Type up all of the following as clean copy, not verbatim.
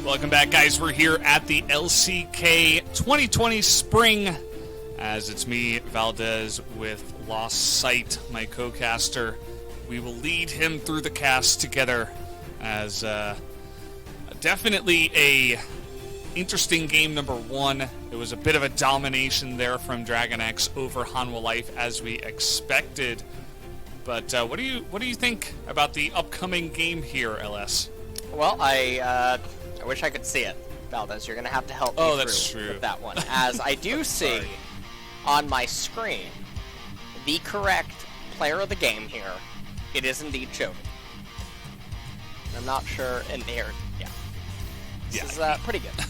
Welcome back, guys. We're here at the LCK 2020 Spring, as it's me, Valdez, with Lost Sight, my co-caster. We will lead him through the cast together, as definitely a interesting game number one. It was a bit of a domination there from DRAGONX over Hanwha Life, as we expected. But what do you think about the upcoming game here, LS? Well, I wish I could see it, Valdez. You're going to have to help me through with that one. As I do see on my screen the correct player of the game here. It is indeed Chovy. I'm not sure in here. Yeah. This is pretty good.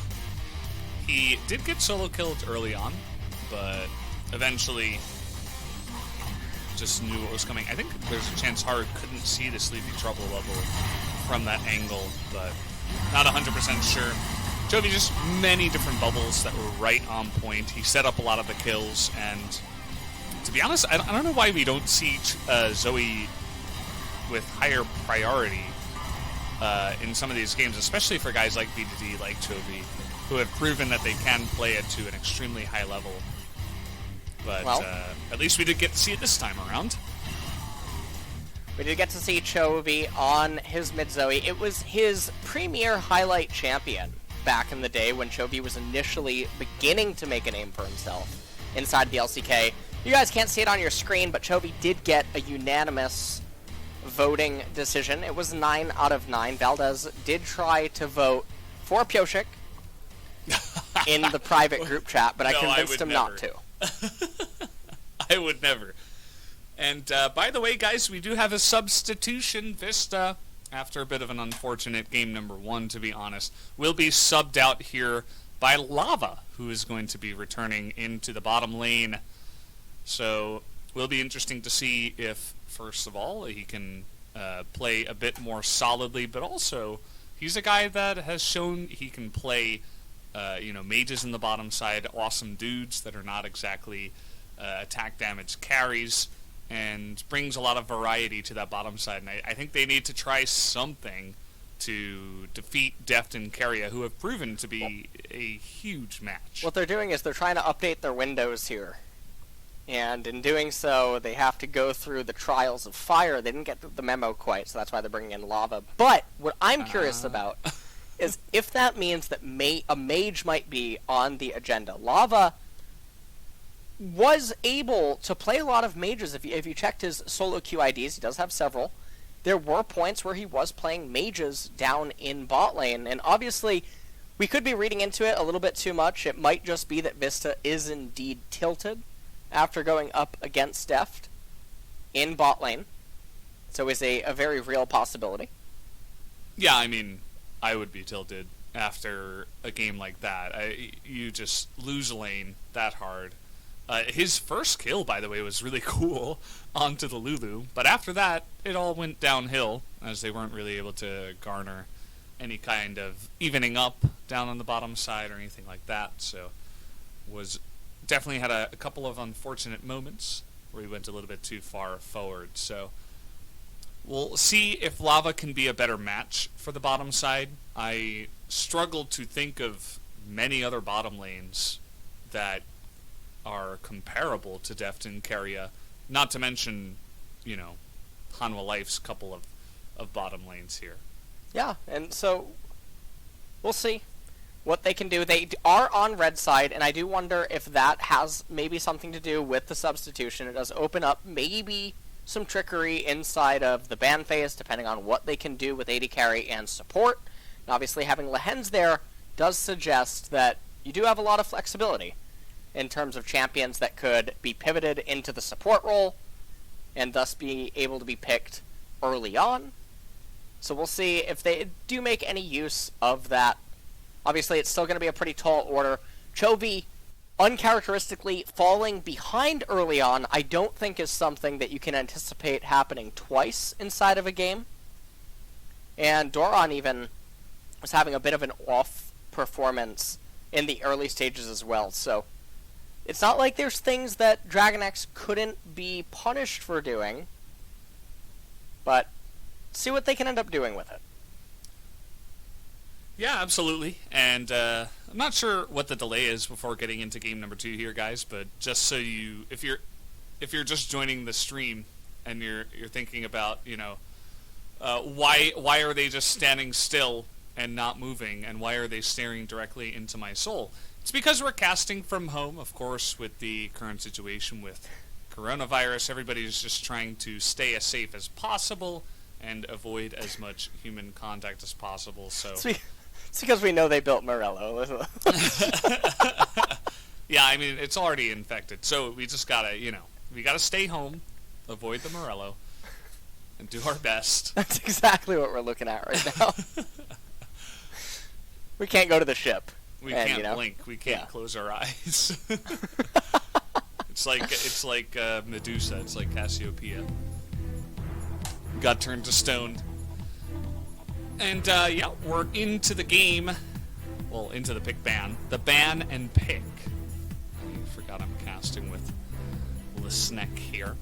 He did get solo killed early on, but eventually just knew what was coming. I think there's a chance Hard couldn't see the Sleepy Trouble level from that angle, but not 100% sure. Chovy just many different bubbles that were right on point. He set up a lot of the kills, and to be honest, I don't know why we don't see Zoe with higher priority in some of these games, especially for guys like BDD, like Chovy, who have proven that they can play it to an extremely high level. But at least we did get to see it this time around. We did get to see Chovy on his mid Zoe. It was his premier highlight champion back in the day when Chovy was initially beginning to make a name for himself inside the LCK. You guys can't see it on your screen, but Chovy did get a unanimous voting decision. It was 9 out of 9. Valdez did try to vote for Pioshik in the private group chat, but I convinced him not to. I would never. And by the way, guys, we do have a substitution. Vista, after a bit of an unfortunate game number one, to be honest, will be subbed out here by Lava, who is going to be returning into the bottom lane. So will be interesting to see if, first of all, he can play a bit more solidly, but also he's a guy that has shown he can play mages in the bottom side, awesome dudes that are not exactly attack damage carries, and brings a lot of variety to that bottom side. And I think they need to try something to defeat Deft and Keria, who have proven to be a huge match. What they're doing is they're trying to update their windows here. And in doing so, they have to go through the trials of fire. They didn't get the memo quite, so that's why they're bringing in Lava. But what I'm curious about is if that means that a mage might be on the agenda. Lava was able to play a lot of mages. If you checked his solo queue IDs, he does have several. There were points where he was playing mages down in bot lane, and obviously we could be reading into it a little bit too much. It might just be that Vista is indeed tilted after going up against Deft in bot lane. So is a very real possibility. Yeah, I mean, I would be tilted after a game like that. You just lose lane that hard. His first kill, by the way, was really cool onto the Lulu, but after that, it all went downhill, as they weren't really able to garner any kind of evening up down on the bottom side or anything like that, so was definitely had a couple of unfortunate moments where he went a little bit too far forward, so we'll see if Lava can be a better match for the bottom side. I struggled to think of many other bottom lanes that are comparable to Deft and Keria, not to mention, Hanwha Life's couple of bottom lanes here. Yeah, and so we'll see what they can do. They are on red side, and I do wonder if that has maybe something to do with the substitution. It does open up maybe some trickery inside of the ban phase, depending on what they can do with AD carry and support. And obviously having Lehens there does suggest that you do have a lot of flexibility in terms of champions that could be pivoted into the support role and thus be able to be picked early on. So we'll see if they do make any use of that. Obviously, it's still going to be a pretty tall order. Chovy, uncharacteristically falling behind early on, I don't think is something that you can anticipate happening twice inside of a game. And Doron even was having a bit of an off performance in the early stages as well, so it's not like there's things that DragonX couldn't be punished for doing, but see what they can end up doing with it. Yeah, absolutely. And I'm not sure what the delay is before getting into game number 2 here, guys. But just so if you're just joining the stream and you're thinking about, why are they just standing still and not moving, and why are they staring directly into my soul? It's because we're casting from home, of course, with the current situation with coronavirus. Everybody's just trying to stay as safe as possible and avoid as much human contact as possible. So it's because we know they built Morello. Yeah, I mean, it's already infected, so we just gotta, we gotta stay home, avoid the Morello, and do our best. That's exactly what we're looking at right now. We can't go to the ship. We can't blink. We can't close our eyes. It's like Medusa. It's like Cassiopeia. Got turned to stone. And we're into the game. Well, into the pick ban. The ban and pick. I forgot I'm casting with Lisnek here.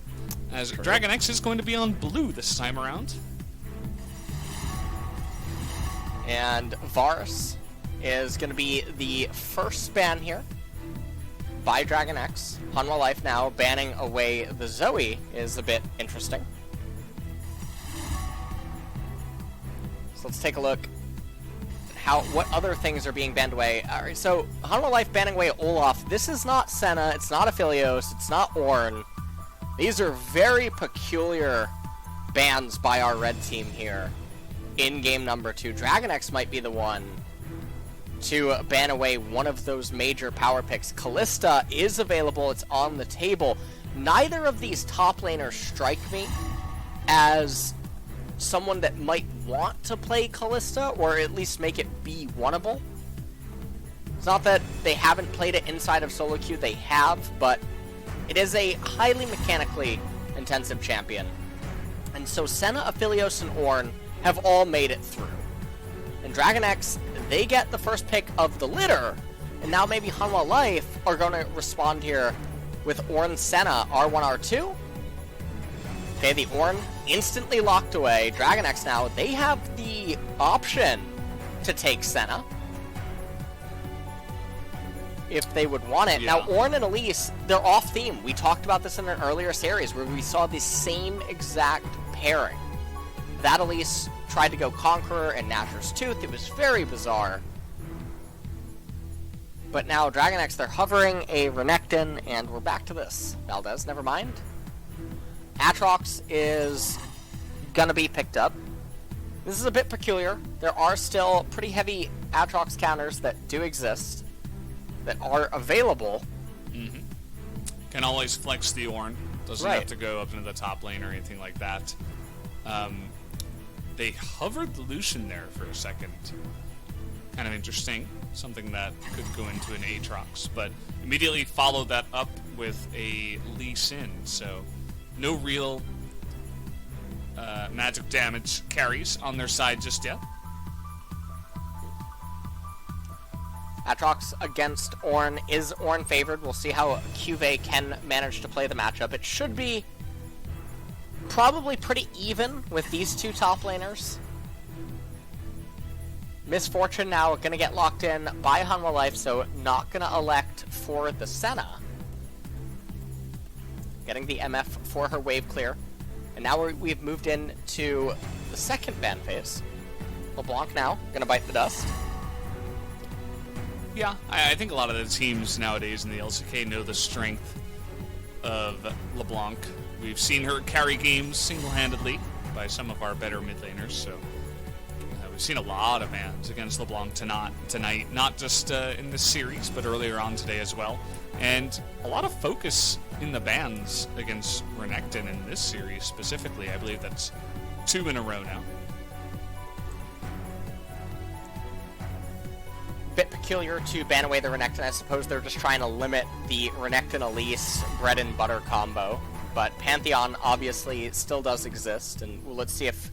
As DragonX is going to be on blue this time around. And Varus is going to be the first ban here by DragonX. Hanwha Life now banning away the Zoe is a bit interesting. So let's take a look at what other things are being banned away. Alright, so Hanwha Life banning away Olaf. This is not Senna, it's not Aphelios, it's not Ornn. These are very peculiar bans by our red team here in game number 2. DragonX might be the one to ban away one of those major power picks. Kalista is available, it's on the table. Neither of these top laners strike me as someone that might want to play Kalista, or at least make it be winnable. It's not that they haven't played it inside of solo queue, they have, but it is a highly mechanically intensive champion. And so Senna, Aphelios, and Ornn have all made it through. And DragonX, they get the first pick of the litter, and now maybe Hanwha Life are going to respond here with Ornn Senna, R1, R2. Okay, the Ornn instantly locked away. DragonX now, they have the option to take Senna if they would want it. Yeah. Now, Ornn and Elise, they're off theme. We talked about this in an earlier series where we saw the same exact pairing. That Elise tried to go Conqueror and Nashor's Tooth. It was very bizarre. But now DragonX, they're hovering a Renekton, and we're back to this. Valdez, never mind. Aatrox is gonna be picked up. This is a bit peculiar. There are still pretty heavy Aatrox counters that do exist, that are available. Mm-hmm. Can always flex the Ornn. Doesn't have to go up into the top lane or anything like that. They hovered the Lucian there for a second. Kind of interesting. Something that could go into an Aatrox, but immediately followed that up with a Lee Sin. So no real magic damage carries on their side just yet. Aatrox against Ornn. Is Ornn favored? We'll see how QV can manage to play the matchup. It should be probably pretty even with these two top laners. Misfortune now going to get locked in by Hanwha Life, so not going to elect for the Senna. Getting the MF for her wave clear. And now we've moved into the second ban phase. LeBlanc now going to bite the dust. Yeah, I think a lot of the teams nowadays in the LCK know the strength of LeBlanc. We've seen her carry games single-handedly by some of our better mid laners, so we've seen a lot of bans against LeBlanc tonight, not just in this series, but earlier on today as well. And a lot of focus in the bans against Renekton in this series specifically. I believe that's 2 in a row now. Bit peculiar to ban away the Renekton. I suppose they're just trying to limit the Renekton-Elise bread and butter combo. But Pantheon obviously still does exist, and let's see if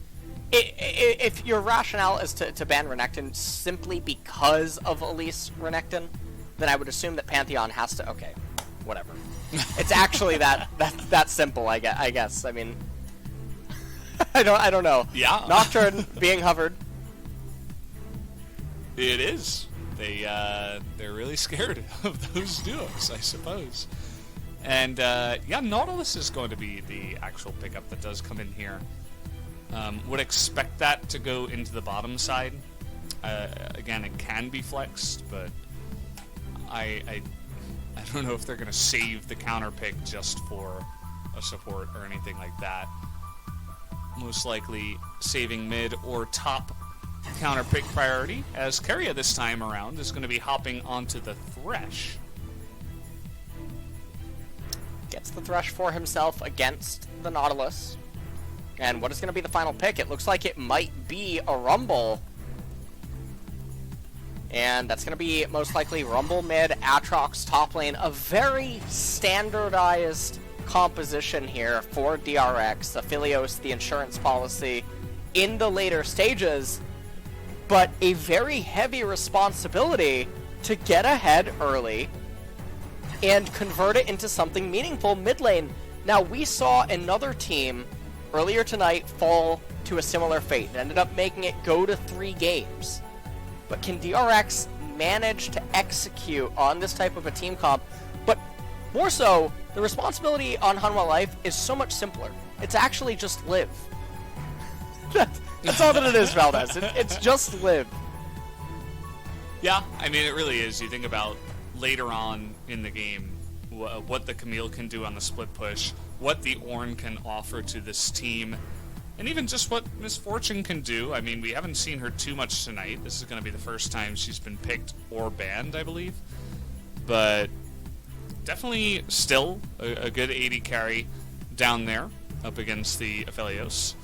your rationale is to ban Renekton simply because of Elise Renekton, then I would assume that Pantheon has to. Okay, whatever. It's actually that simple. I guess. I mean, I don't know. Yeah. Nocturne being hovered. It is. They're really scared of those duos, I suppose. And yeah, Nautilus is going to be the actual pickup that does come in here. Would expect that to go into the bottom side. Again, it can be flexed, but I don't know if they're going to save the counter pick just for a support or anything like that. Most likely saving mid or top counter pick priority, as Keria this time around is going to be hopping onto the Thresh. Gets the Thresh for himself against the Nautilus. And what is going to be the final pick? It looks like it might be a Rumble. And that's going to be most likely Rumble mid, Aatrox top lane. A very standardized composition here for DRX, Aphelios, the insurance policy, in the later stages. But a very heavy responsibility to get ahead early and convert it into something meaningful mid lane. Now, we saw another team earlier tonight fall to a similar fate. It ended up making it go to 3 games. But can DRX manage to execute on this type of a team comp? But more so, the responsibility on Hanwha Life is so much simpler. It's actually just live. That's all that it is, Valdez. It's just live. Yeah, I mean, it really is. You think about later on in the game, what the Camille can do on the split push, what the Ornn can offer to this team, and even just what Miss Fortune can do. I mean, we haven't seen her too much tonight. This is going to be the first time she's been picked or banned, I believe. But definitely still a good 80 carry down there up against the Aphelios.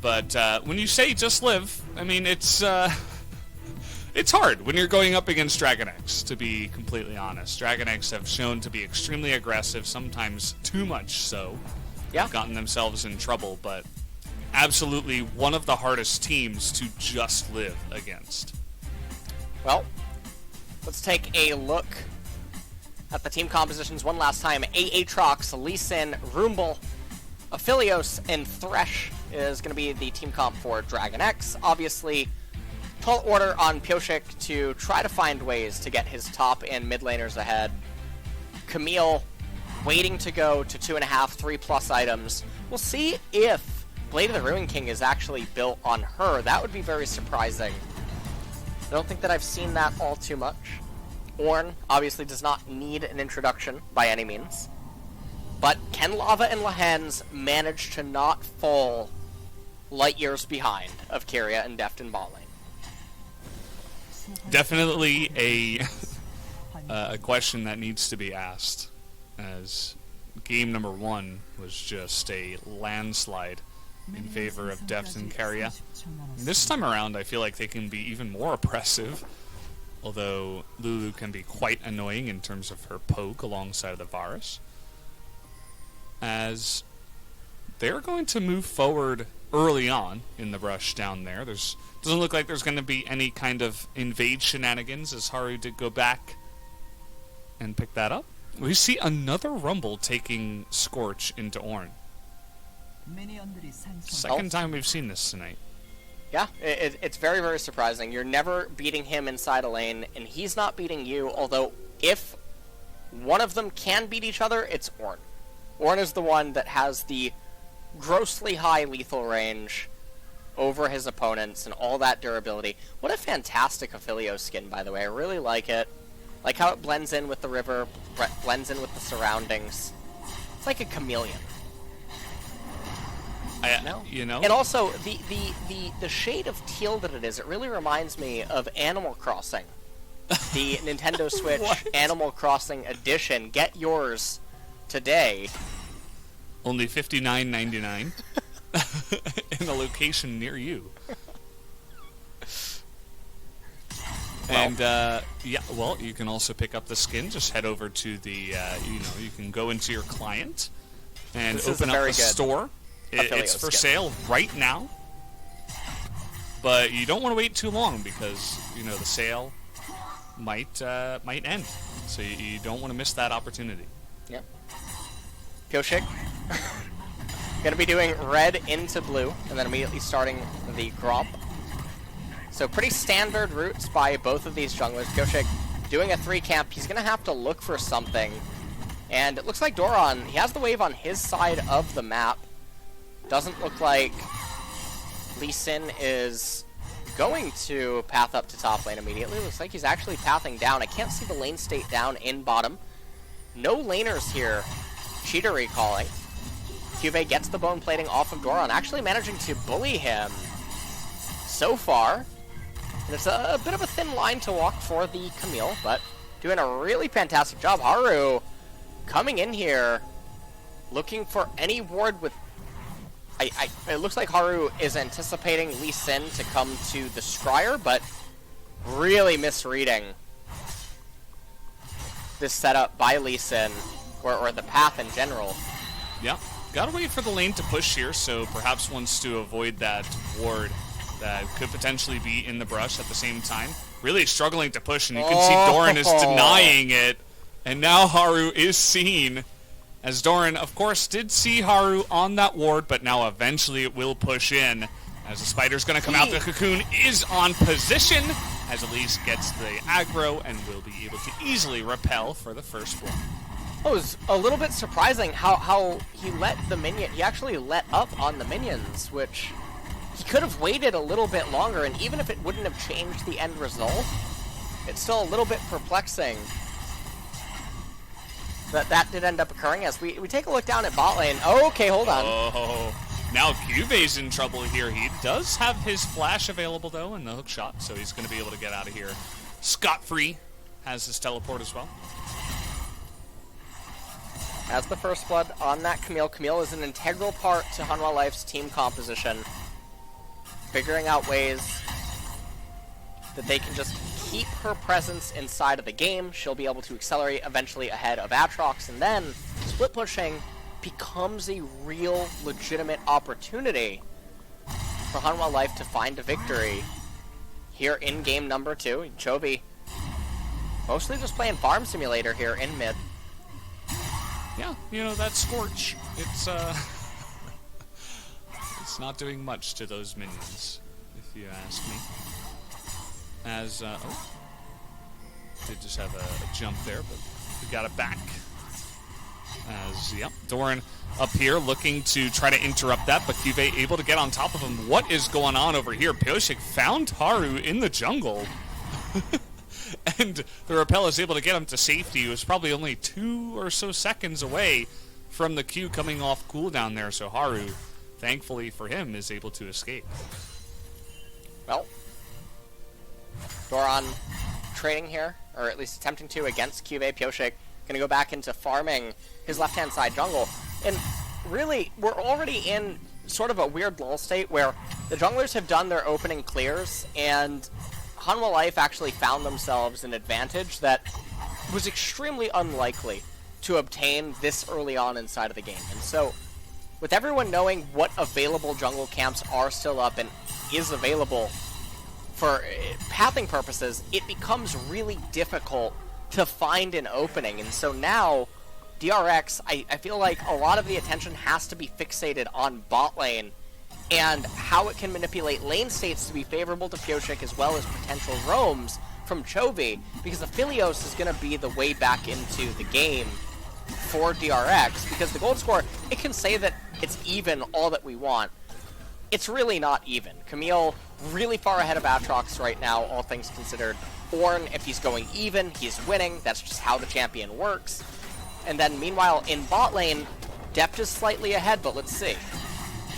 But when you say just live, I mean, it's hard when you're going up against DragonX, to be completely honest. DragonX have shown to be extremely aggressive, sometimes too much so. Yeah. They've gotten themselves in trouble, but absolutely one of the hardest teams to just live against. Well, let's take a look at the team compositions one last time. Aatrox, Lee Sin, Rumble, Aphelios, and Thresh is going to be the team comp for DragonX. Obviously, tall order on Pioshik to try to find ways to get his top and mid laners ahead. Camille waiting to go to 2.5, 3+ items. We'll see if Blade of the Ruin King is actually built on her. That would be very surprising. I don't think that I've seen that all too much. Ornn obviously does not need an introduction by any means. But can Lava and Lehens manage to not fall light years behind of Keria and Deft in bot lane? Definitely a question that needs to be asked, as game number 1 was just a landslide in favor of Deft and Keria. This time around, I feel like they can be even more oppressive, although Lulu can be quite annoying in terms of her poke alongside of the Varus, as they're going to move forward early on in the rush down there. Doesn't look like there's going to be any kind of invade shenanigans, as Haru did go back and pick that up. We see another Rumble taking Scorch into Ornn. Second time we've seen this tonight. Yeah, it's very, very surprising. You're never beating him inside a lane, and he's not beating you, although if one of them can beat each other, it's Ornn. Ornn is the one that has the grossly high lethal range over his opponents and all that durability. What a fantastic Aphelios skin, by the way. I really like it. Like how it blends in with the river, blends in with the surroundings. It's like a chameleon. You know? And also, the shade of teal that it is, it really reminds me of Animal Crossing. The Nintendo Switch Animal Crossing edition. Get yours today. Only $59.99 in a location near you. And yeah, well, you can also pick up the skin. Just head over to the, you can go into your client and open up a store. It's for sale right now, but you don't want to wait too long because the sale might end. So you don't want to miss that opportunity. Yep. Pioshik gonna be doing red into blue, and then immediately starting the Gromp. So pretty standard routes by both of these junglers. Pyosik doing a 3 camp. He's going to have to look for something. And it looks like Doran, he has the wave on his side of the map. Doesn't look like Lee Sin is going to path up to top lane immediately. Looks like he's actually pathing down. I can't see the lane state down in bottom. No laners here. Cheater recalling. Cuvée gets the bone plating off of Doran, actually managing to bully him so far. And it's a bit of a thin line to walk for the Camille, but doing a really fantastic job. Haru coming in here, looking for any ward with... it looks like Haru is anticipating Lee Sin to come to the Scryer, but really misreading this setup by Lee Sin, or the path in general. Yeah, gotta wait for the lane to push here, so perhaps wants to avoid that ward that could potentially be in the brush at the same time. Really struggling to push, and you can see Doran is denying it, and now Haru is seen. As Doran, of course, did see Haru on that ward, but now eventually it will push in. As the spider's going to come out, the cocoon is on position, as Elise gets the aggro and will be able to easily repel for the first one. It was a little bit surprising how he let the minion, he actually let up on the minions, which he could have waited a little bit longer, and even if it wouldn't have changed the end result, it's still a little bit perplexing that did end up occurring. As we take a look down at bot lane. Oh, okay, hold on. Oh, now Cuvé's in trouble here. He does have his flash available, though, and the hook shot, so he's going to be able to get out of here scot-free. Has his teleport as well. As the first blood on that Camille. Camille is an integral part to Hanwha Life's team composition. Figuring out ways that they can just keep her presence inside of the game. She'll be able to accelerate eventually ahead of Aatrox, and then split pushing becomes a real legitimate opportunity for Hanwha Life to find a victory here in game number 2. Chovy mostly just playing Farm Simulator here in mid. Yeah, you know, that Scorch, it's it's not doing much to those minions, if you ask me. As, oh, did just have a jump there, but we got it back. As, yep, Doran up here looking to try to interrupt that, but Cuvée able to get on top of him. What is going on over here? Pyosik found Haru in the jungle. And the repel is able to get him to safety. He was probably only 2 or so seconds away from the Q coming off cooldown there, so Haru, thankfully for him, is able to escape. Well, Doran trading here, or at least attempting to, against Cuvée. Pyosik going to go back into farming his left-hand side jungle. And really, we're already in sort of a weird lull state where the junglers have done their opening clears, and Hanwha Life actually found themselves an advantage that was extremely unlikely to obtain this early on inside of the game. And so, with everyone knowing what available jungle camps are still up and is available for pathing purposes, it becomes really difficult to find an opening. And so now, DRX, I feel like a lot of the attention has to be fixated on bot lane and how it can manipulate lane states to be favorable to Pyosik as well as potential roams from Chovy, because Aphelios is going to be the way back into the game for DRX, because the gold score, it can say that it's even all that we want. It's really not even. Camille really far ahead of Aatrox right now, all things considered. Ornn, if he's going even, he's winning. That's just how the champion works. And then meanwhile, in bot lane, Deft is slightly ahead, but let's see.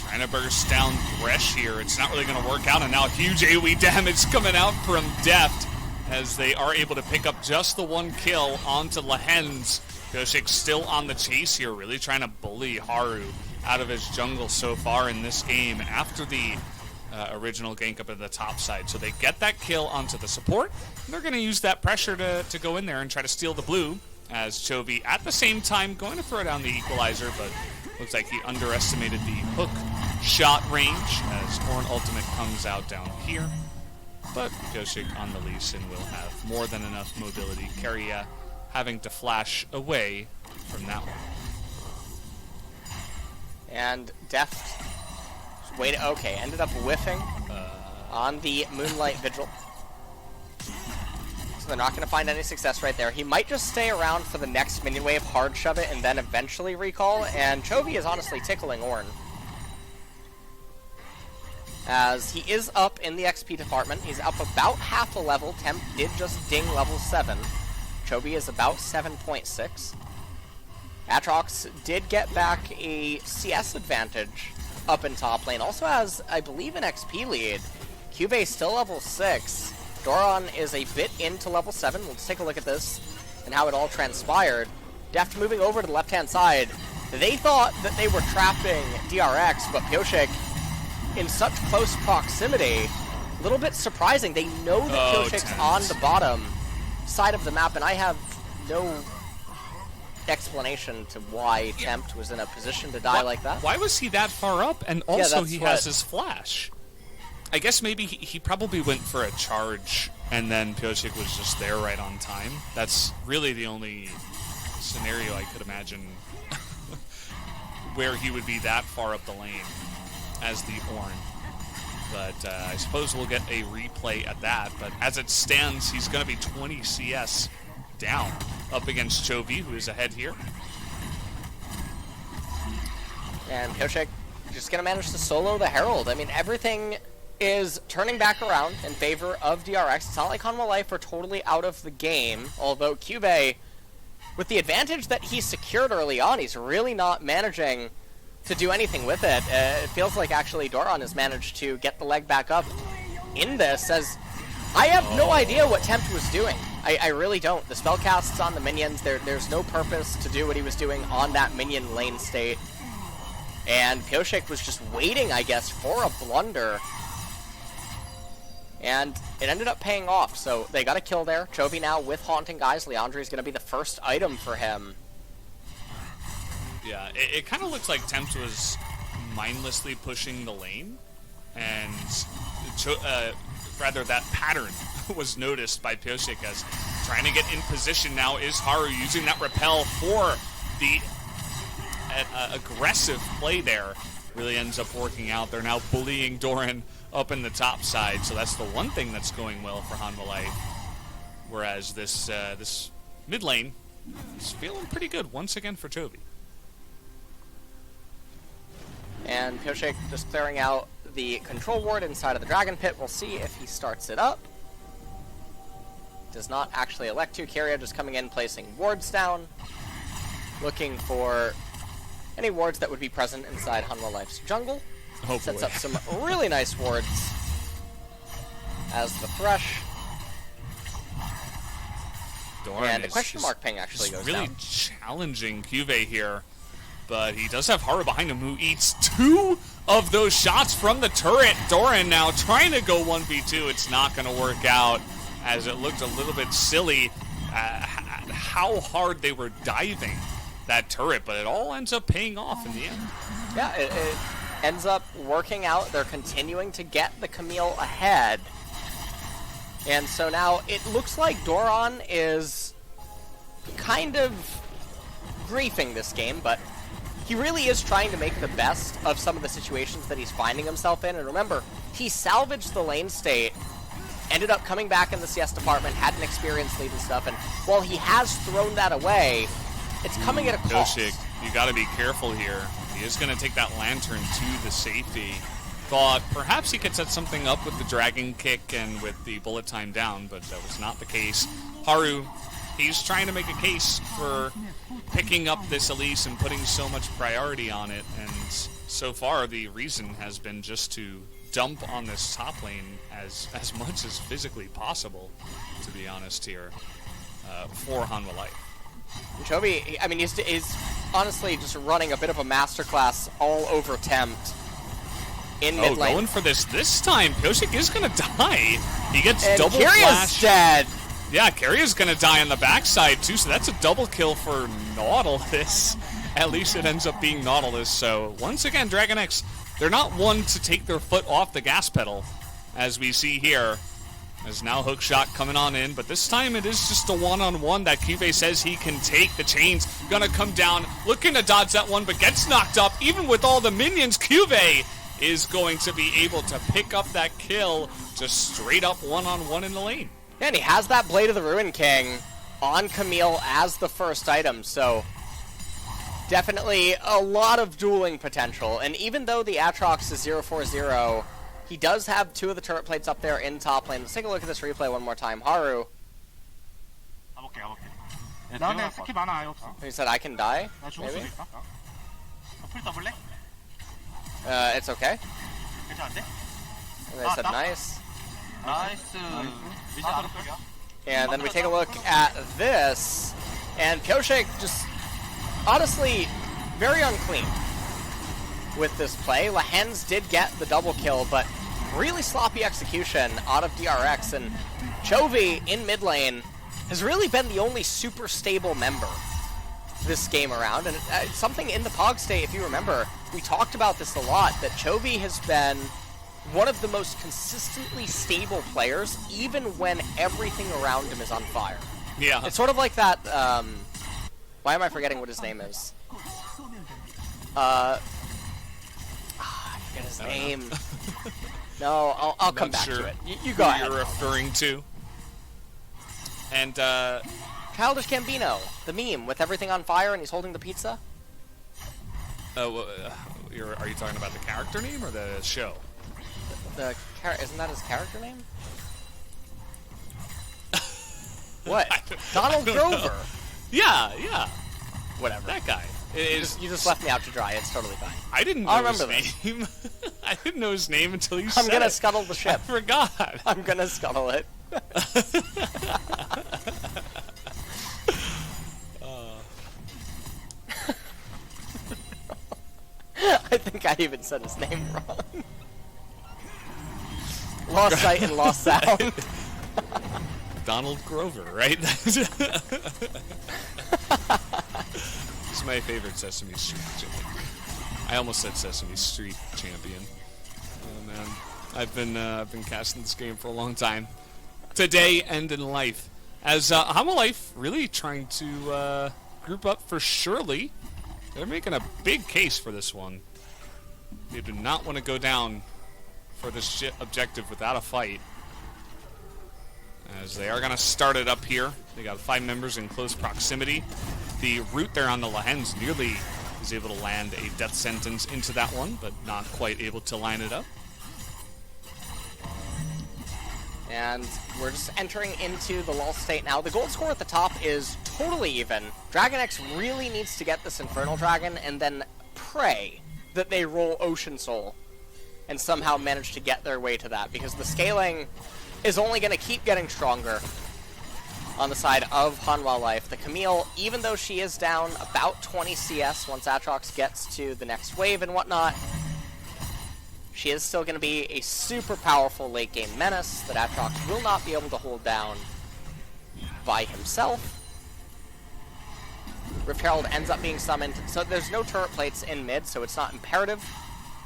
Trying to burst down Thresh here. It's not really going to work out, and now huge AoE damage coming out from Deft as they are able to pick up just the 1 kill onto Lehens. Pyosik still on the chase here, really trying to bully Haru out of his jungle so far in this game after the original gank up at the top side. So they get that kill onto the support, and they're going to use that pressure to go in there and try to steal the blue, as Chovy at the same time going to throw down the equalizer, but looks like he underestimated the hook shot range as Ornn ultimate comes out down here. But Pyosik on the Lee Sin will have more than enough mobility. Keria having to flash away from that one. And Deft, wait, okay, ended up whiffing. on the Moonlight Vigil. So they're not going to find any success right there. He might just stay around for the next minion wave, hard shove it, and then eventually recall. And Chovy is honestly tickling Ornn, as he is up in the XP department. He's up about half a level. Temp did just ding level 7. Chovy is about 7.6. Aatrox did get back a CS advantage up in top lane. Also has, I believe, an XP lead. Cube still level 6. Doran is a bit into level 7. Let's take a look at this and how it all transpired. Deft moving over to the left-hand side. They thought that they were trapping DRX, but Pioshik in such close proximity. A little bit surprising. They know that Pioshik's on the bottom side of the map, and I have no explanation to why Tempt was in a position to die like that. Why was he that far up? And also he has his flash. I guess maybe he probably went for a charge, and then Pioshik was just there right on time. That's really the only scenario I could imagine where he would be that far up the lane as the Ornn. But I suppose we'll get a replay at that. But as it stands, he's going to be 20 CS down up against Chovy, who is ahead here. And Pioshik just going to manage to solo the Herald. I mean, everything is turning back around in favor of DRX. It's not like Hanwha Life are totally out of the game, although Cube, with the advantage that he secured early on, he's really not managing to do anything with it. It feels like actually Doran has managed to get the leg back up in this, as I have no idea what Tempt was doing. I really don't. The spell casts on the minions, there's no purpose to do what he was doing on that minion lane state. And Pioshik was just waiting, I guess, for a blunder. And it ended up paying off, so they got a kill there. Chovy now with Haunting Guys. Leandri is going to be the first item for him. Yeah, it kind of looks like Tempt was mindlessly pushing the lane, and rather that pattern was noticed by Pioshik, as trying to get in position now is Haru, using that repel for the aggressive play there. Really ends up working out. They're now bullying Doran up in the top side, so that's the one thing that's going well for Hanwha Life. Whereas this mid lane is feeling pretty good once again for Chovy. And Pioshik just clearing out the control ward inside of the Dragon Pit. We'll see if he starts it up. Does not actually elect to. Keria just coming in, placing wards down. Looking for any wards that would be present inside Hanwha Life's jungle. Sets up some really nice wards as the Thresh. Doran and a question mark ping actually goes really down. Challenging Cube here, but he does have Haru behind him, who eats 2 of those shots from the turret. Doran now trying to go 1v2. It's not going to work out, as it looked a little bit silly how hard they were diving that turret, but it all ends up paying off in the end. Yeah, it ends up working out. They're continuing to get the Camille ahead. And so now it looks like Doran is kind of griefing this game, but he really is trying to make the best of some of the situations that he's finding himself in. And remember, he salvaged the lane state, ended up coming back in the CS department, had an experience lead and stuff, and while he has thrown that away, it's coming at a cost. Pioshik, you got to be careful here. He is going to take that lantern to the safety. Thought perhaps he could set something up with the dragon kick and with the bullet time down, but that was not the case. Haru, he's trying to make a case for picking up this Elise and putting so much priority on it, and so far the reason has been just to dump on this top lane as much as physically possible, to be honest here, for Hanwha Life. Chovy, I mean, he's honestly just running a bit of a masterclass all over Tempt in mid lane. Going for this time. Pioshik is going to die. He gets and double flash. Dead. Yeah, Keria's going to die on the backside too, so that's a double kill for Nautilus. At least it ends up being Nautilus. So once again, DragonX, they're not one to take their foot off the gas pedal, as we see here. There's now hookshot coming on in, but this time it is just a one-on-one that Cube says he can take. The chain's gonna come down, looking to dodge that one, but gets knocked up. Even with all the minions, Cube is going to be able to pick up that kill just straight up one-on-one in the lane. And he has that Blade of the Ruin King on Camille as the first item, so definitely a lot of dueling potential. And even though the Aatrox is 0-4-0, he does have 2 of the turret plates up there in top lane. Let's take a look at this replay one more time. Haru. 가볼게. 나는 스킵 많아 아예 없어. He said, I can die? 나 죽을 수도 Maybe? 있다. 풀 더블래? It's okay. 괜찮은데? And they said, nice. 나이스. And then we take a look at this, and Pyoshik just, honestly, very unclean with this play. Lahens did get the double kill, but really sloppy execution out of DRX, and Chovy in mid lane has really been the only super stable member this game around. And something in the Pog state, if you remember, we talked about this a lot, that Chovy has been one of the most consistently stable players, even when everything around him is on fire. Yeah. It's sort of like that, why am I forgetting what his name is? I forget his name. No, I'll come back to it. You go ahead. You're referring to. And, Childish Gambino, the meme with everything on fire and he's holding the pizza. are you talking about the character name or the show? Isn't that his character name? What? Donald Grover. Know. Yeah. Whatever. That guy. You just left me out to dry. It's totally fine. I didn't know his name. I didn't know his name until you said it. I'm gonna scuttle the ship. I forgot. I'm gonna scuttle it. I think I even said his name wrong. Lost sight and lost sound. Donald Grover, right? He's my favorite Sesame Street champion. I almost said Sesame Street champion. Oh man, I've been casting this game for a long time. Today and in life, as Hanwha Life really trying to group up for Shirley. They're making a big case for this one. They do not want to go down for this objective without a fight, as they are going to start it up here. They got 5 members in close proximity. The root there on the Lahens nearly is able to land a death sentence into that one, but not quite able to line it up. And we're just entering into the lull state now. The gold score at the top is totally even. DragonX really needs to get this Infernal Dragon and then pray that they roll Ocean Soul and somehow manage to get their way to that, because the scaling is only going to keep getting stronger on the side of Hanwha Life. The Camille, even though she is down about 20 CS once Aatrox gets to the next wave and whatnot, she is still going to be a super powerful late game menace that Aatrox will not be able to hold down by himself. Rift Herald ends up being summoned, so there's no turret plates in mid, so it's not imperative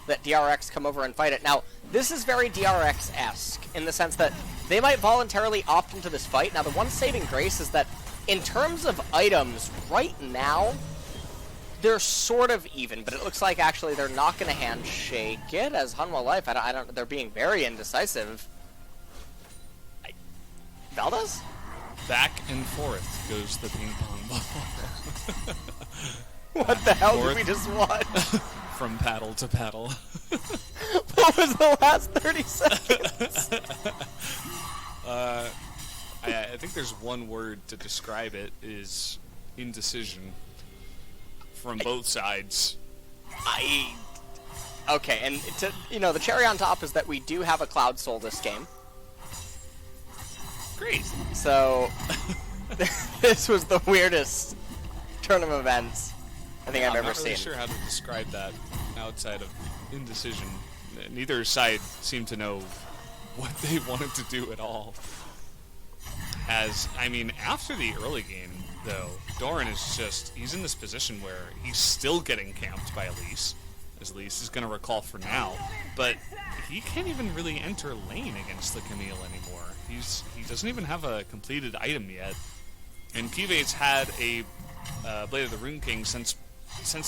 that DRX come over and fight it. Now, this is very DRX-esque in the sense that they might voluntarily opt into this fight. Now, the one saving grace is that in terms of items, right now, they're sort of even, but it looks like actually they're not going to handshake it as Hanwha Life. I don't. They're being very indecisive. Valdez? Back and forth goes the ping pong ball. What the hell did we just watch? From paddle to paddle. What was the last 30 seconds? I think there's one word to describe it, is indecision from both sides. Okay, and the cherry on top is that we do have a Cloud Soul this game. Great. So, this was the weirdest turn of events I think I've ever seen. I'm not really sure how to describe that outside of indecision. Neither side seemed to know what they wanted to do at all. After the early game, though, Doran is he's in this position where he's still getting camped by Elise, as Elise is going to recall for now, but he can't even really enter lane against the Camille anymore. He doesn't even have a completed item yet, and Kive's had a Blade of the Rune King since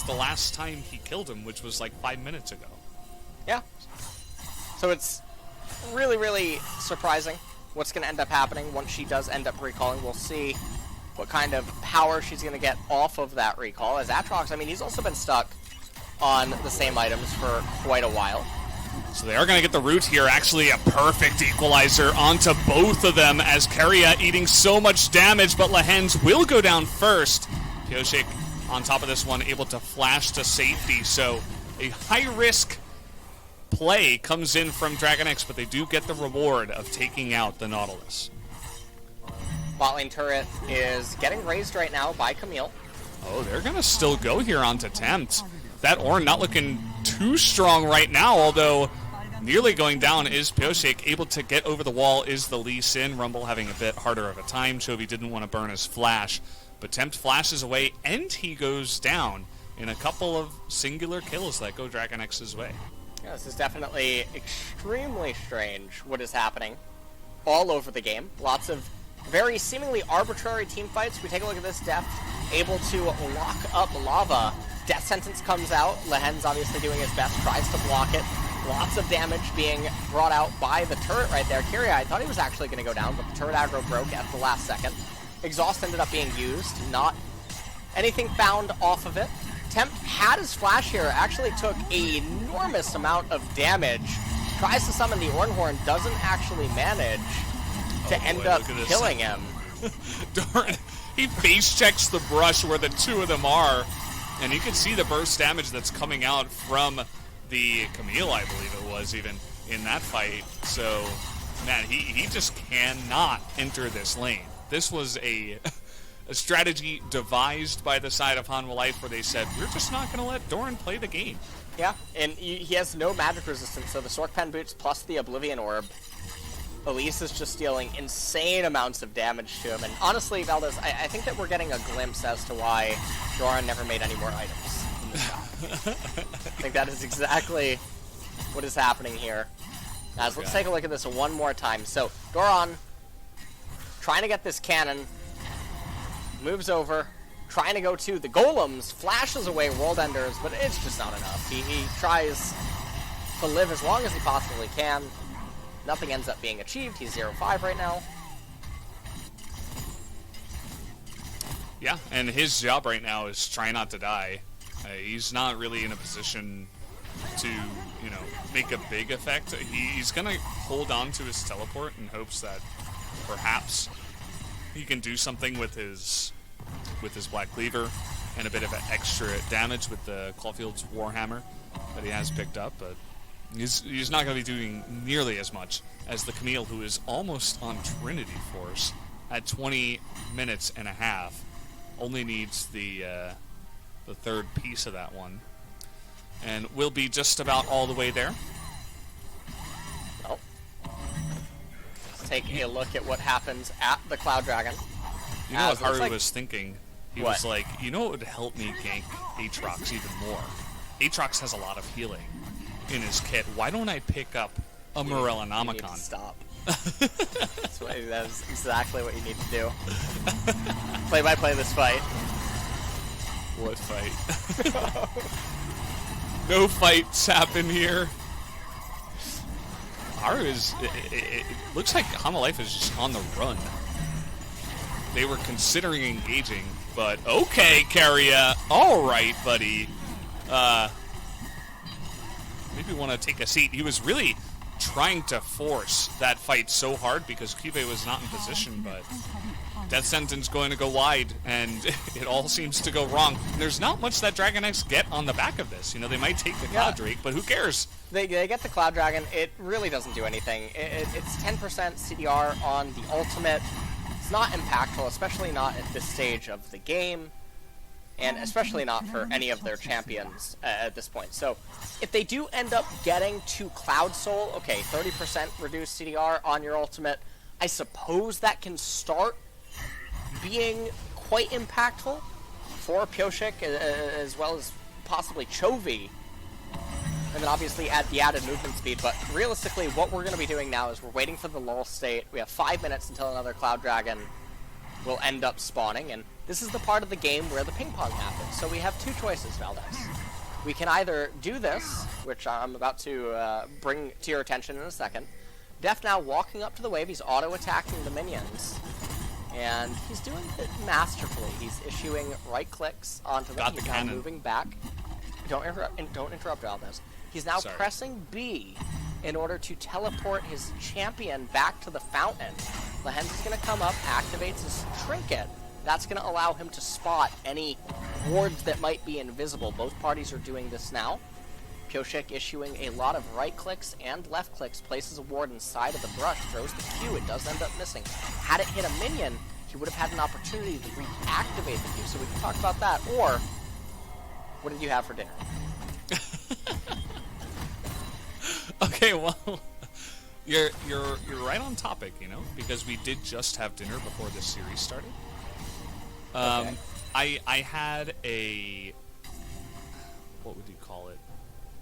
the last time he killed him, which was like 5 minutes ago. Yeah. So it's really, really surprising what's going to end up happening once she does end up recalling. We'll see what kind of power she's going to get off of that recall. As Aatrox, I mean, he's also been stuck on the same items for quite a while. So they are going to get the root here. Actually, a perfect equalizer onto both of them as Keria eating so much damage, but Lehens will go down first. Pioshik on top of this one, able to flash to safety. So a high-risk play comes in from DragonX, but they do get the reward of taking out the Nautilus. Bot lane turret is getting raised right now by Camille. Oh, they're going to still go here onto Tempt. That Ornn not looking too strong right now, although nearly going down is Pioshik. Able to get over the wall is the Lee Sin. Rumble having a bit harder of a time. Chovy didn't want to burn his flash, but Tempt flashes away and he goes down in a couple of singular kills that go DragonX's way. Yeah, this is definitely extremely strange what is happening all over the game. Lots of very seemingly arbitrary team fights. We take a look at this. Deft able to lock up Lava. Death Sentence comes out. Lehens obviously doing his best, tries to block it. Lots of damage being brought out by the turret right there. Kyria, I thought he was actually going to go down, but the turret aggro broke at the last second. Exhaust ended up being used. Not anything found off of it. Tempt had his flash here, actually took an enormous amount of damage. Tries to summon the Ornhorn, doesn't actually manage to end up killing him. Darn, he face checks the brush where the two of them are, and you can see the burst damage that's coming out from the Camille, I believe it was, even in that fight. So, man, he just cannot enter this lane. This was a strategy devised by the side of Hanwha Life where they said, we're just not going to let Doran play the game. Yeah, and he has no magic resistance, so the Sork Pen Boots plus the Oblivion Orb. Elise is just dealing insane amounts of damage to him, and honestly, Valdez, I think that we're getting a glimpse as to why Doran never made any more items in the shop. I think that is exactly what is happening here. Guys, let's take a look at this one more time. So, Doran trying to get this cannon, moves over, trying to go to the golems, flashes away World Enders, but it's just not enough. He tries to live as long as he possibly can. Nothing ends up being achieved. He's 0-5 right now. Yeah, and his job right now is try not to die. He's not really in a position to, make a big effect. He's going to hold on to his teleport in hopes that perhaps he can do something with his Black Cleaver and a bit of extra damage with the Caulfield's Warhammer that he has picked up, but he's not going to be doing nearly as much as the Camille, who is almost on Trinity Force at 20 minutes and a half. Only needs the third piece of that one, and will be just about all the way there. Well, let's take a look at what happens at the Cloud Dragon. You know what Haru was thinking? He was like, what would help me gank Aatrox even more? Aatrox has a lot of healing in his kit. Why don't I pick up a Morellonomicon? You need to stop. That is exactly what you need to do. Play-by-play this fight. What fight? No fights happen here. Haru is... It looks like Hanwha Life is just on the run. They were considering engaging, but okay, Keria. All right, buddy. Maybe want to take a seat. He was really trying to force that fight so hard because Cube was not in position, but Death Sentence going to go wide, and it all seems to go wrong. And there's not much that DragonX get on the back of this. They might take the Cloud Drake, but who cares? They get the Cloud Dragon. It really doesn't do anything. It's 10% CDR on the ultimate. It's not impactful, especially not at this stage of the game, and especially not for any of their champions at this point. So, if they do end up getting to Cloud Soul, okay, 30% reduced CDR on your ultimate, I suppose that can start being quite impactful for Pioshik, as well as possibly Chovy, and then obviously add the added movement speed. But realistically, what we're going to be doing now is we're waiting for the lull state. We have 5 minutes until another Cloud Dragon will end up spawning, and this is the part of the game where the ping pong happens. So we have two choices, Valdez. We can either do this, which I'm about to bring to your attention in a second. Def now walking up to the wave. He's auto-attacking the minions. And he's doing it masterfully. He's issuing right clicks onto them. He's now moving back. Don't interrupt, Valdez. He's now pressing B in order to teleport his champion back to the fountain. Lehens is going to come up, activates his trinket. That's going to allow him to spot any wards that might be invisible. Both parties are doing this now. Pyosik issuing a lot of right clicks and left clicks, places a ward inside of the brush, throws the Q, it does end up missing. Had it hit a minion, he would have had an opportunity to reactivate the Q, so we can talk about that. Or, what did you have for dinner? Okay, well, you're right on topic, you know, because we did just have dinner before this series started. Okay. I had a, what would you call it?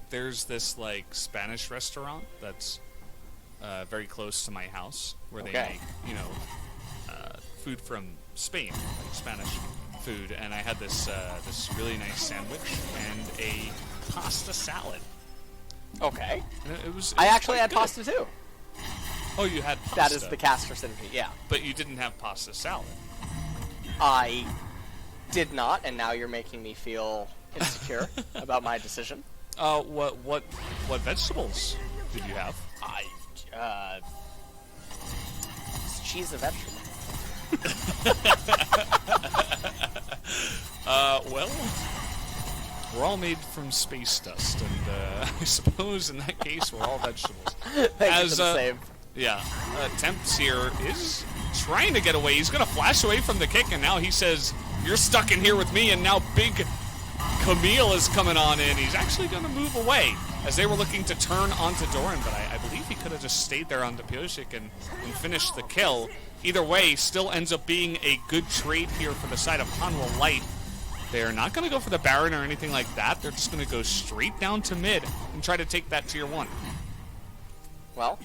There's this like Spanish restaurant that's very close to my house where they make, you know, food from Spain, like Spanish food, and I had this this really nice sandwich and a pasta salad. Okay. And it was I actually had good. pasta too. Oh, you had pasta. That is the caster synergy, yeah. But you didn't have pasta salad. I did not, and now you're making me feel insecure about my decision. What vegetables did you have? Is cheese a vegetable? Well, we're all made from space dust, and I suppose in that case we're all vegetables. Thank you for the save. Yeah, Temps here is trying to get away. He's going to flash away from the kick, and now he says, "You're stuck in here with me," and now big Camille is coming on in. He's actually going to move away as they were looking to turn onto Doran, but I believe he could have just stayed there onto Pyosik and finished the kill. Either way, still ends up being a good trade here for the side of Hanwha Light. They're not going to go for the Baron or anything like that. They're just going to go straight down to mid and try to take that tier 1. Well,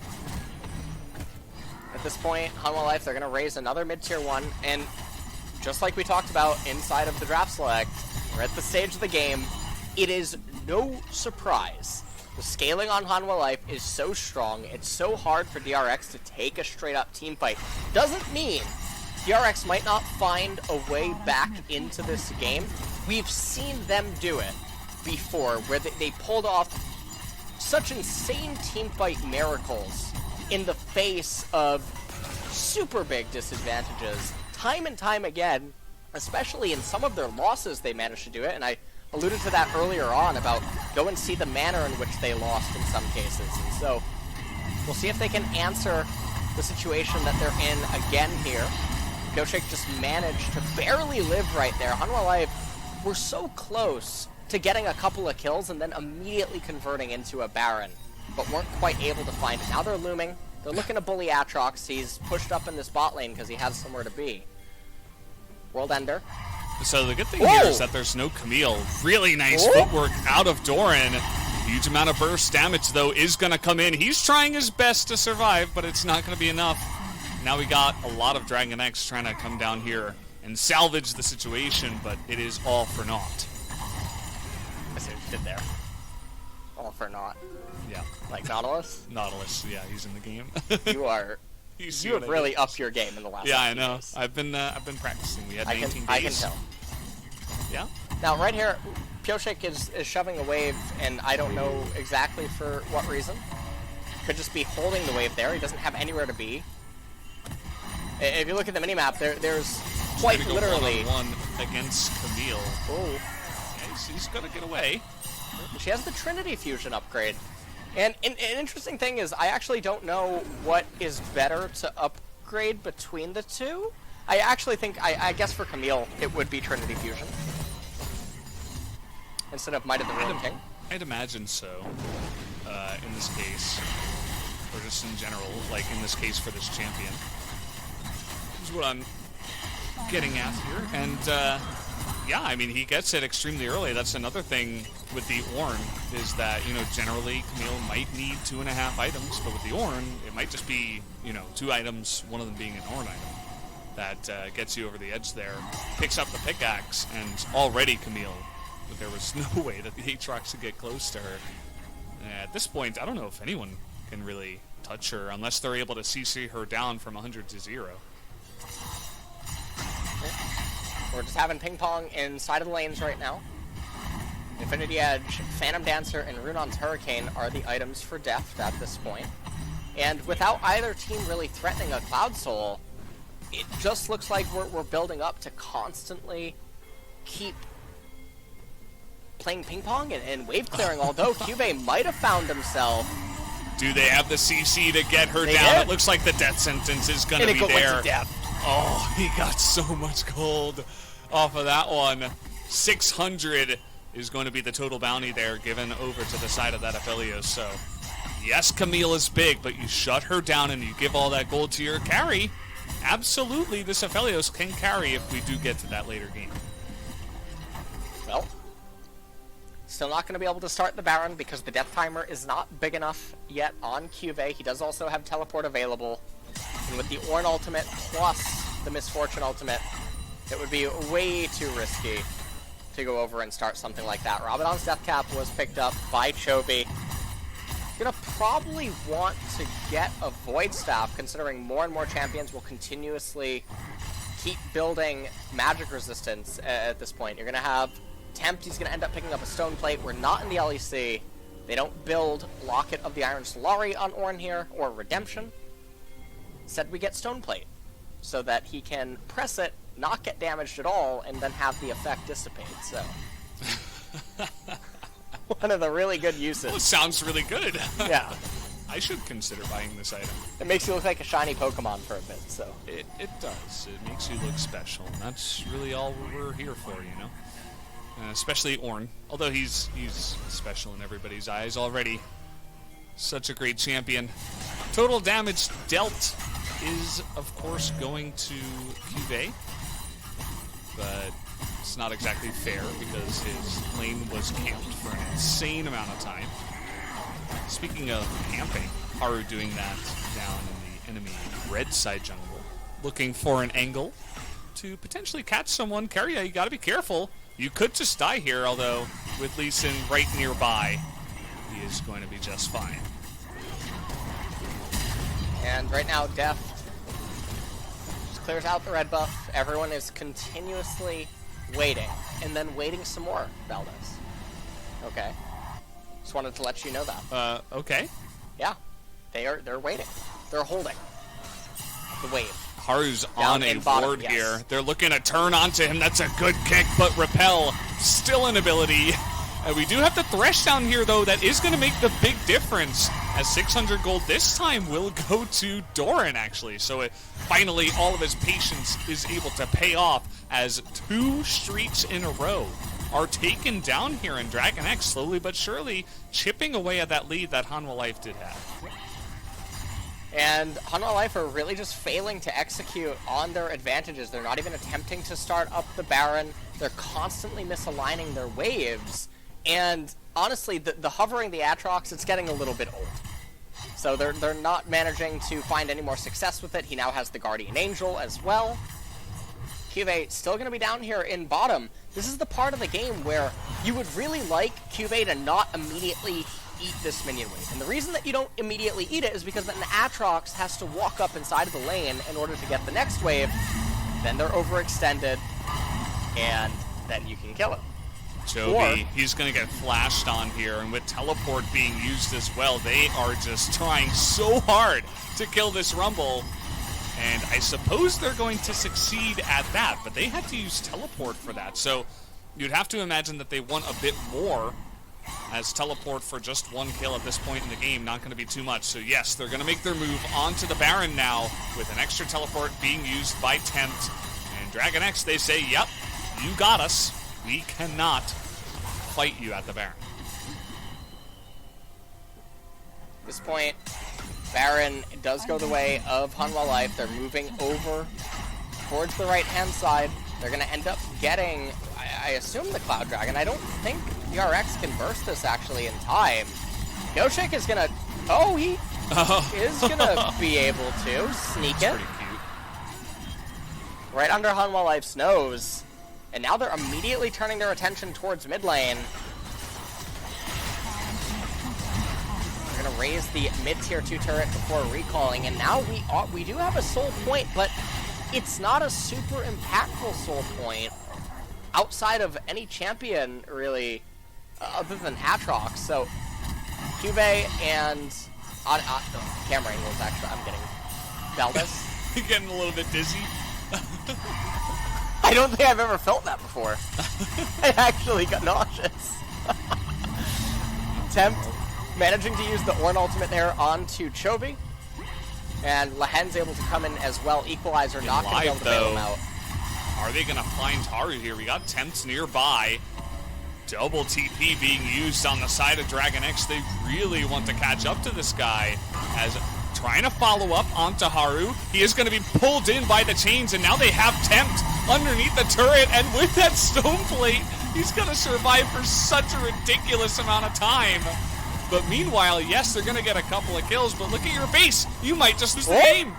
at this point, Hanwha Life, they're going to raise another mid-tier 1, and just like we talked about inside of the draft select, we're at the stage of the game. It is no surprise. The scaling on Hanwha Life is so strong, it's so hard for DRX to take a straight-up team fight. Doesn't mean DRX might not find a way back into this game. We've seen them do it before, where they pulled off such insane team fight miracles in the face of super big disadvantages. Time and time again, especially in some of their losses, they managed to do it, and I alluded to that earlier on about go and see the manner in which they lost in some cases. And so we'll see if they can answer the situation that they're in again here. Pyosik just managed to barely live right there. Hanwha Life were so close to getting a couple of kills and then immediately converting into a Baron, but weren't quite able to find it. Now they're looming. They're looking to bully Atrox. He's pushed up in this bot lane because he has somewhere to be. World Ender. So the good thing here is that there's no Camille. Really nice footwork out of Doran. Huge amount of burst damage, though, is going to come in. He's trying his best to survive, but it's not going to be enough. Now we got a lot of DragonX trying to come down here and salvage the situation, but it is all for naught. I see what you did there. All for naught. Yeah. Like Nautilus? Nautilus, yeah, he's in the game. You have really upped your game in the last. Yeah, I know. Days. I've been practicing. We had 19 days. I can tell. Yeah. Now, right here, Pyosik is shoving a wave, and I don't know exactly for what reason. Could just be holding the wave there. He doesn't have anywhere to be. If you look at the minimap, there's quite literally one against Camille. Oh, yeah, he's gonna get away. She has the Trinity Fusion upgrade. And an interesting thing is, I actually don't know what is better to upgrade between the two. I actually think, I guess for Camille, it would be Trinity Fusion. Instead of Might of the Ruined King. I'd imagine so, in this case. Or just in general, like in this case for this champion. This is what I'm getting at here. And, yeah, I mean, he gets it extremely early. That's another thing with the Ornn, is that, you know, generally Camille might need 2.5 items, but with the Ornn, it might just be, you know, 2 items, one of them being an Ornn item. That gets you over the edge there, picks up the pickaxe, and already Camille but there was no way that the Aatrox could get close to her. At this point, I don't know if anyone can really touch her unless they're able to CC her down from 100 to 0. We're just having ping pong inside of the lanes right now. Infinity Edge, Phantom Dancer, and Runon's Hurricane are the items for Deft at this point. And without either team really threatening a Cloud Soul, it just looks like we're building up to constantly keep playing ping pong and wave clearing, although Cube might have found himself. Do they have the CC to get her down? Did. It looks like the death sentence is going to be there. Oh, he got so much gold off of that one. 600 is going to be the total bounty there given over to the side of that Aphelios. So, yes, Camille is big, but you shut her down and you give all that gold to your carry. Absolutely, this Aphelios can carry if we do get to that later game. Well, still not going to be able to start the Baron because the death timer is not big enough yet on Cube. He does also have teleport available. And with the Ornn ultimate plus the Misfortune ultimate, it would be way too risky to go over and start something like that. Rabadon's death cap was picked up by Chovy. Gonna probably want to get a Void Staff, considering more and more champions will continuously keep building magic resistance at this point. You're gonna have Tempt, he's gonna end up picking up a Stone Plate. We're not in the LEC. They don't build Locket of the Iron Solari on Ornn here, or Redemption. Instead, we get Stone Plate, so that he can press it, not get damaged at all, and then have the effect dissipate, so. One of the really good uses. Well, it sounds really good. Yeah. I should consider buying this item. It makes you look like a shiny Pokemon for a bit, so. It does. It makes you look special, and that's really all we're here for, you know? Especially Ornn, although he's special in everybody's eyes already. Such a great champion. Total damage dealt is, of course, going to Cube, but it's not exactly fair because his lane was camped for an insane amount of time. Speaking of camping, Haru doing that down in the enemy red side jungle, looking for an angle to potentially catch someone. Keria, you gotta be careful. You could just die here, although with Lee Sin right nearby, he is going to be just fine. And right now, Deft just clears out the red buff. Everyone is continuously waiting, and then waiting some more, Valdez. Okay. Just wanted to let you know that. Okay. Yeah. They're waiting. They're holding the wave. Haru's Down on a in bottom, ward yes. here. They're looking to turn onto him. That's a good kick, but Repel, still an ability. We do have the Thresh down here, though. That is going to make the big difference, as 600 gold this time will go to Doran, actually. So finally, all of his patience is able to pay off, as 2 streaks in a row are taken down here, and DragonX slowly but surely chipping away at that lead that Hanwha Life did have. And Hanwha Life are really just failing to execute on their advantages. They're not even attempting to start up the Baron. They're constantly misaligning their waves. And honestly, the hovering the Aatrox, it's getting a little bit old. So they're not managing to find any more success with it. He now has the Guardian Angel as well. Cube still going to be down here in bottom. This is the part of the game where you would really like Cube to not immediately eat this minion wave. And the reason that you don't immediately eat it is because then the Aatrox has to walk up inside of the lane in order to get the next wave. Then they're overextended, and then you can kill it. Chovy, he's going to get flashed on here, and with teleport being used as well, they are just trying so hard to kill this Rumble. And I suppose they're going to succeed at that, but they had to use teleport for that. So you'd have to imagine that they want a bit more, as teleport for just 1 kill at this point in the game, not going to be too much. So yes, they're going to make their move onto the Baron now, with an extra teleport being used by Tempt. And DragonX, they say, yep, you got us. We cannot fight you at the Baron. At this point, Baron does go the way of Hanwha Life. They're moving over towards the right-hand side. They're going to end up getting, I assume, the Cloud Dragon. I don't think DRX can burst this, actually, in time. Yoshik is going to... Oh, he is going to be able to sneak it. Pretty cute. Right under Hanwha Life's nose. And now they're immediately turning their attention towards mid lane. They're going to raise the mid-tier 2 turret before recalling, and now we do have a soul point, but it's not a super impactful soul point outside of any champion, really, other than Atrox. So, Cube and... camera angles, actually, I'm getting... Valdez? You're getting a little bit dizzy. I don't think I've ever felt that before. I actually got nauseous. Tempt managing to use the Ornn ultimate there onto Chovy. And Lahen's able to come in as well. Equalizer not going to be able to bail him out. Are they going to find Haru here? We got Tempts nearby. Double TP being used on the side of DragonX. They really want to catch up to this guy as trying to follow up onto Haru. He is going to be pulled in by the chains, and now they have Tempt underneath the turret, and with that stone plate, he's going to survive for such a ridiculous amount of time. But meanwhile, yes, they're going to get a couple of kills, but look at your base. You might just lose the game.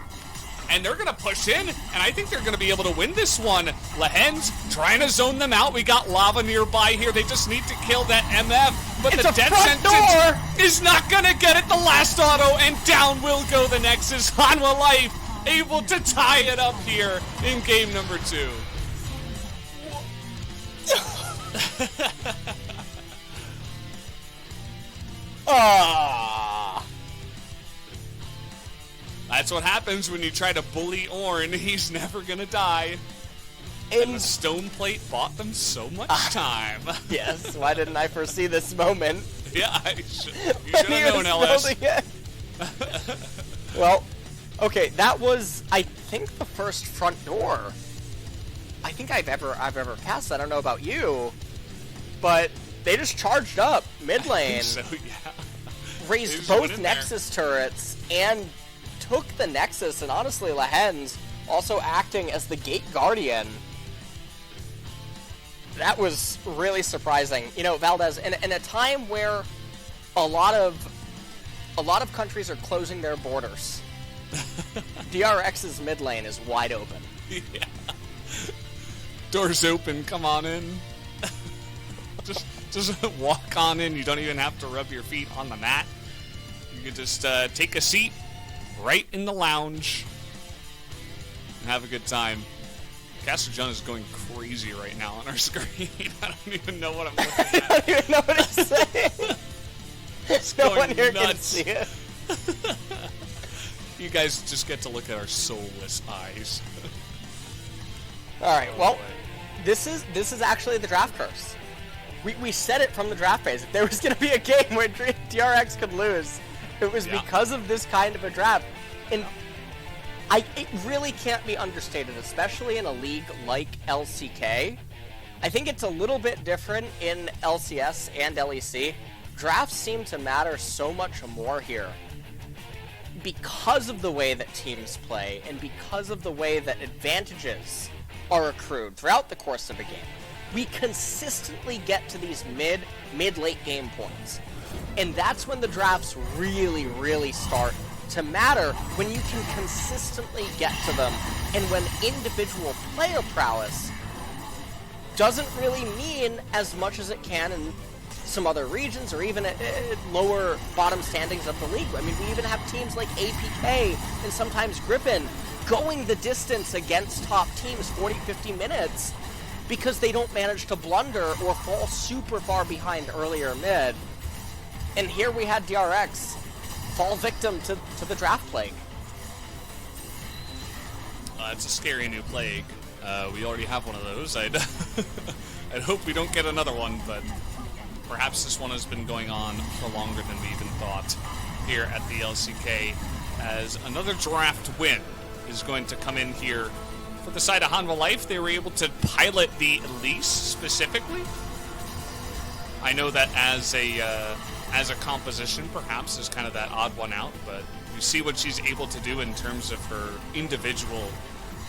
And they're going to push in, and I think they're going to be able to win this one. Lahen's trying to zone them out. We got Lava nearby here. They just need to kill that MF. But the death sentence is not going to get it. The last auto, and down will go the Nexus. Hanwha Life able to tie it up here in game number 2. That's what happens when you try to bully Ornn. He's never gonna die. And the stone plate bought them so much time. Yes, why didn't I foresee this moment? Yeah, you should have known, LS. Well, okay, that was, I think, the first front door I think I've ever cast. I don't know about you, but they just charged up mid lane, so, yeah. Raised both Nexus turrets, and took the Nexus, and honestly, Lahen's also acting as the Gate Guardian. That was really surprising. You know, Valdez, in a time where a lot of countries are closing their borders, DRX's mid lane is wide open. Yeah. Doors open, come on in. Just walk on in. You don't even have to rub your feet on the mat. You can just take a seat right in the lounge and have a good time. Caster John is going crazy right now on our screen. I don't even know what I'm looking at. I don't even know what he's saying. No one here can see it. You guys just get to look at our soulless eyes. Alright, well, this is actually the draft curse. We said it from the draft phase. If there was going to be a game where DRX could lose, it was because of this kind of a draft. And it really can't be understated, especially in a league like LCK. I think it's a little bit different in LCS and LEC. Drafts seem to matter so much more here because of the way that teams play and because of the way that advantages are accrued throughout the course of a game. We consistently get to these mid-late game points. And that's when the drafts really, really start to matter, when you can consistently get to them, and when individual player prowess doesn't really mean as much as it can in some other regions or even at lower bottom standings of the league. I mean, we even have teams like APK and sometimes Griffin going the distance against top teams 40-50 minutes because they don't manage to blunder or fall super far behind earlier mid. And here we had DRX fall victim to the draft plague. It's a scary new plague. We already have one of those. I'd hope we don't get another one, but perhaps this one has been going on for longer than we even thought here at the LCK, as another draft win is going to come in here for the side of Hanwha Life. They were able to pilot the Elise specifically. I know that as a composition, perhaps, is kind of that odd one out, but you see what she's able to do in terms of her individual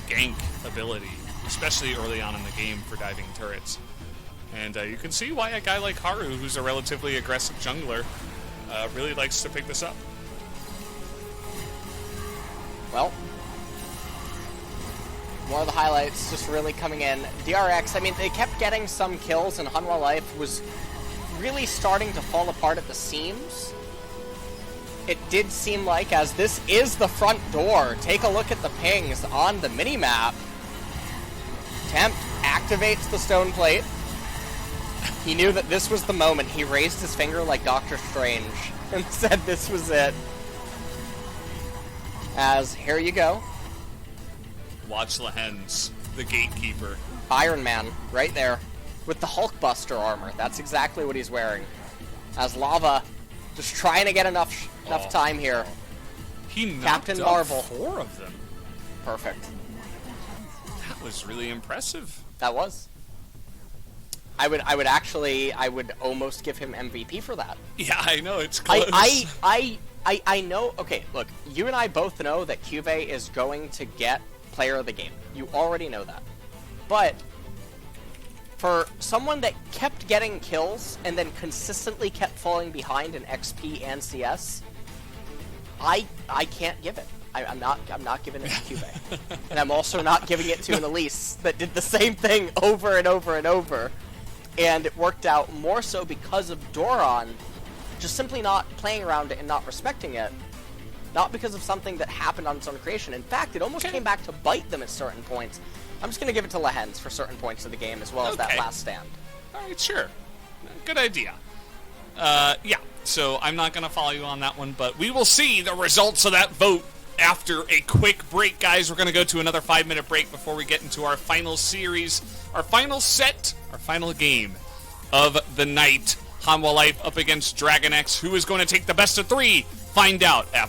gank ability, especially early on in the game for diving turrets. And you can see why a guy like Haru, who's a relatively aggressive jungler, really likes to pick this up. Well, More of the highlights just really coming in. DRX, I mean, they kept getting some kills, and Hanwha Life was really starting to fall apart at the seams. It did seem like, as this is the front door, take a look at the pings on the minimap. Tempt activates the stone plate. He knew that this was the moment. He raised his finger like Doctor Strange and said this was it. As, here you go. Watch Lehens, the gatekeeper. Iron Man, right there, with the Hulkbuster armor. That's exactly what he's wearing. As Lava, just trying to get enough time here. He knocked Captain up Marvel. 4 of them. Perfect. That was really impressive. That was. I would almost give him MVP for that. Yeah, I know, it's close. I know. Okay, look, you and I both know that Cuvée is going to get Player of the Game. You already know that. But for someone that kept getting kills and then consistently kept falling behind in XP and CS, I can't give it. I'm not giving it to Cuvée. And I'm also not giving it to an Elise that did the same thing over and over and over. And it worked out more so because of Doron just simply not playing around it and not respecting it. Not because of something that happened on its own creation. In fact, it almost came back to bite them at certain points. I'm just going to give it to Lehens for certain points of the game, as well as that last stand. Alright, sure. Good idea. Yeah, so I'm not going to follow you on that one, but we will see the results of that vote after a quick break, guys. We're going to go to another 5-minute break before we get into our final series, our final set, our final game of the night. Hanwha Life up against DragonX. Who is going to take the best of 3? Find out after.